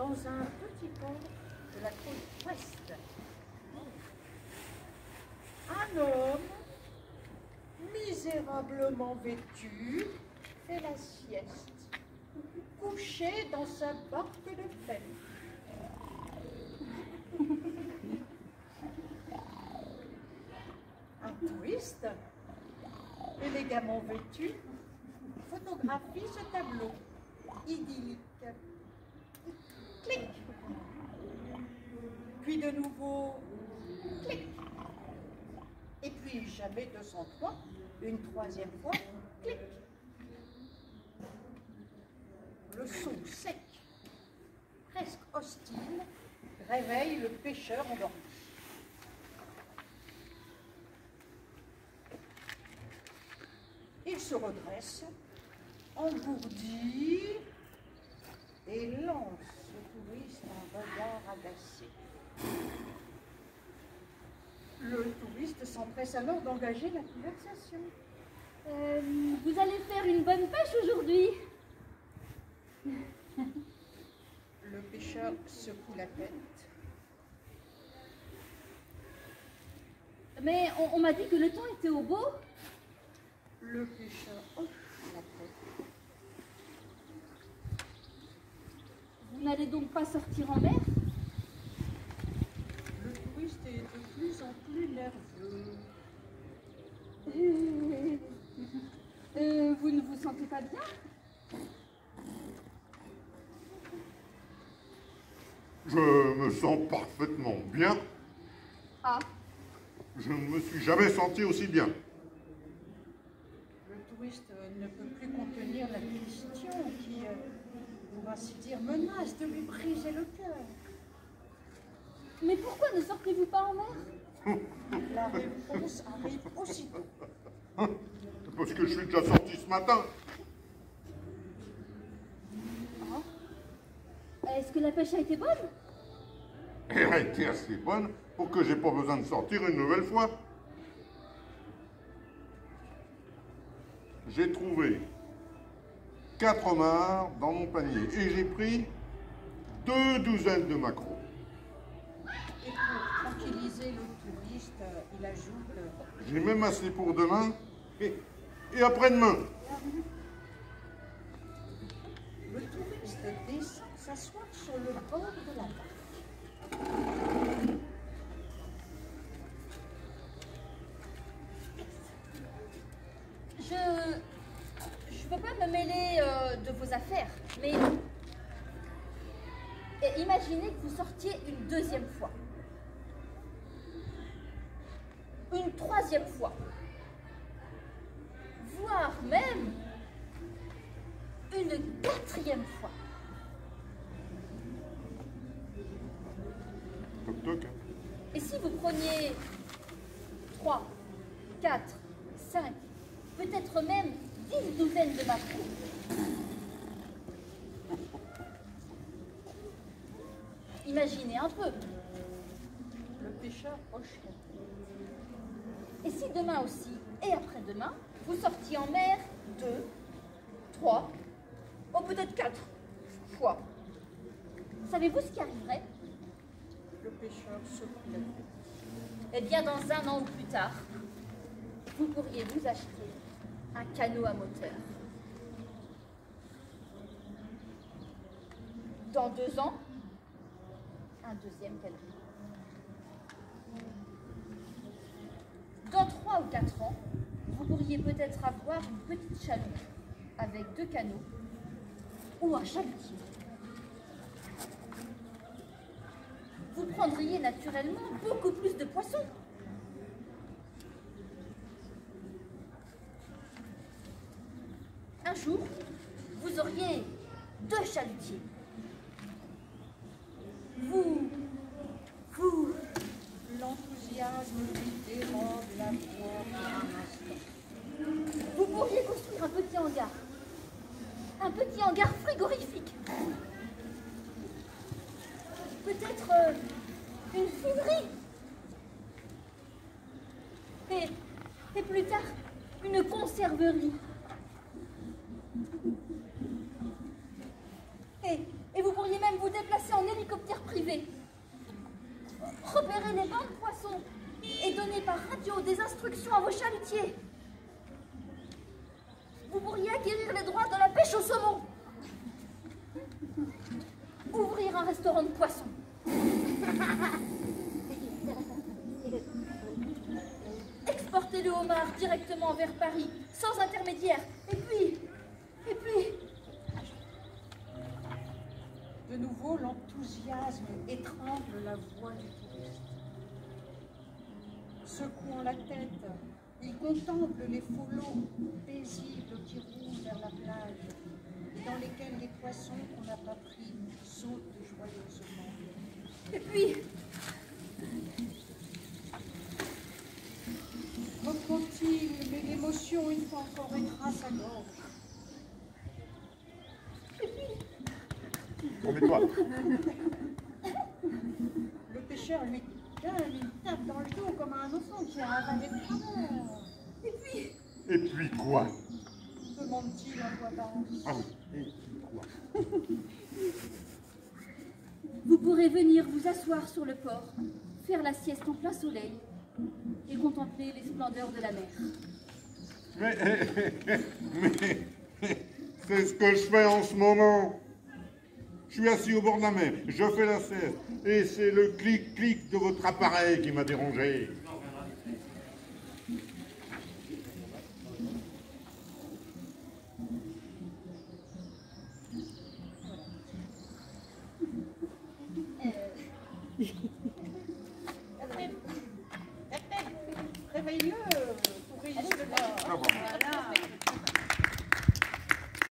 dans un petit port de la côte ouest. Un homme, misérablement vêtu, fait la sieste, couché dans sa barque de pelle. Un touriste, élégamment vêtu, photographie ce tableau idyllique. Clic. Puis de nouveau, clic. Et puis jamais 203, une troisième fois, clic. Le son sec, presque hostile, réveille le pêcheur endormi. Il se redresse, engourdi, et lance le touriste un regard agacé. Le touriste s'empresse alors d'engager la conversation. Vous allez faire une bonne pêche aujourd'hui? Le pêcheur secoue la tête. Mais on m'a dit que le temps était au beau. Le pêcheur hoche la tête. Vous n'allez donc pas sortir en mer? Le touriste est de plus en plus nerveux. Vous ne vous sentez pas bien? Je me sens parfaitement bien. Ah. Je ne me suis jamais senti aussi bien. Le touriste ne peut plus contenir la question qui, pour ainsi dire, menace de lui briser le cœur. Mais pourquoi ne sortez-vous pas en mer? La réponse arrive aussitôt. Parce que je suis déjà sorti ce matin. Ah. Est-ce que la pêche a été bonne? Elle a été assez bonne pour que j'ai pas besoin de sortir une nouvelle fois. J'ai trouvé 4 homards dans mon panier et j'ai pris 2 douzaines de maquereaux. Et pour tranquilliser le touriste, il ajoute... J'ai même assez pour demain et après-demain. Le touriste descend s'asseoir sur le bord de la barque. Je ne peux pas me mêler de vos affaires, mais imaginez que vous sortiez une deuxième fois, une troisième fois, voire même une quatrième fois. Toc toc. Et si vous preniez 3, 4, 5, peut-être même 10 douzaines de maquereaux? Imaginez un peu. Le pêcheur hoche la tête. Et si demain aussi, et après-demain, vous sortiez en mer 2, 3, ou peut-être 4 fois, savez-vous ce qui arriverait? Le pêcheur secoue la tête. Eh bien, dans 1 an ou plus tard, vous pourriez vous acheter un canot à moteur. Dans 2 ans, un deuxième canot. Dans 3 ou 4 ans, vous pourriez peut-être avoir une petite chaloupe avec 2 canots ou un chalutier. Vous prendriez naturellement beaucoup plus de poissons. Un jour, vous auriez 2 chalutiers. L'enthousiasme lui dérobe la voix pour un instant. Vous pourriez construire un petit hangar frigorifique. Peut-être une filerie. Et plus tard, une conserverie. Et vous pourriez même vous déplacer déplacer en hélicoptère privé, repérer les bancs de poissons et donner par radio des instructions à vos chalutiers. Vous pourriez acquérir les droits de la pêche au saumon. Ouvrir un restaurant de poissons. Exporter le homard directement vers Paris, sans intermédiaire. Et puis... De nouveau, l'enthousiasme étrangle la voix du touriste. Secouant la tête, il contemple les flots paisibles qui roulent vers la plage et dans lesquels les poissons qu'on n'a pas pris sautent joyeusement. Et puis... Reprend-il, mais l'émotion une fois encore écrase sa gorge. Remets-toi. Le pêcheur lui donne une tape dans le dos comme un enfant qui a avalé de travers. Et puis quoi? Demande-t-il en voix basse. Ah oui, et puis quoi? Vous pourrez venir vous asseoir sur le port, faire la sieste en plein soleil et contempler les splendeurs de la mer. Mais c'est ce que je fais en ce moment. Je suis assis au bord de la mer, je fais la sieste, et c'est le clic-clic de votre appareil qui m'a dérangé.